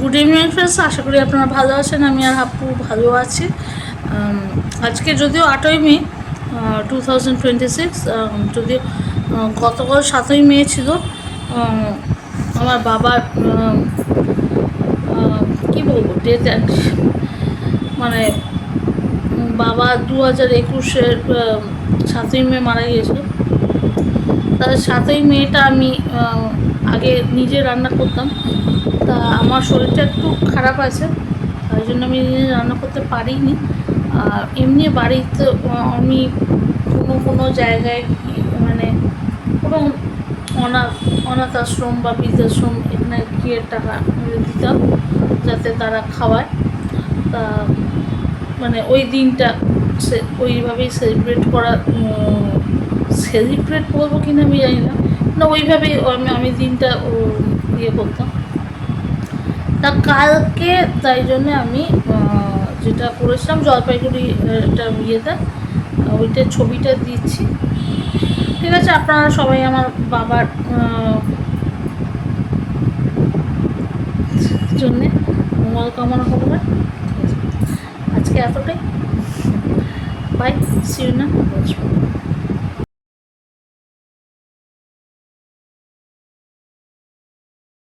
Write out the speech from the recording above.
Good evening friends, আশা করি আপনারা ভালো আছেন। আমি আর হাপ্পু ভালো আছি। আজকে যদিও 8ই মে 2026, যদিও গতকাল 7ই মে ছিল আমার বাবার কী বলবো ডেথ, মানে বাবা 2021-এর 7ই মে মারা গিয়েছিল। তাহলে 7ই মেটা আমি আগে নিজে রান্না করতাম, তা আমার শরীরটা একটু খারাপ আছে, তাই জন্য আমি নিজে রান্না করতে পারিনি। আর এমনি বাড়িতে আমি কোনো জায়গায় মানে কোনো অনাথ আশ্রম বা বৃদ্ধাশ্রম এখানে গিয়ে টাকা দিতাম যাতে তারা খাওয়ায়। তা মানে ওই দিনটা ওইভাবেই সেলিব্রেট করবো কিনা আমি জানি না, ওইভাবেই আমি দিনটা ইয়ে করতাম। তা কালকে তাই জন্যে আমি যেটা করেছিলাম জলপাইগুড়ি একটা ইয়েতে, ওইটার ছবিটা দিচ্ছি। ঠিক আছে, আপনারা সবাই আমার বাবার জন্যে মঙ্গল কামনা করবেন। আজকে এতটাই, বাই, সি ইউ না।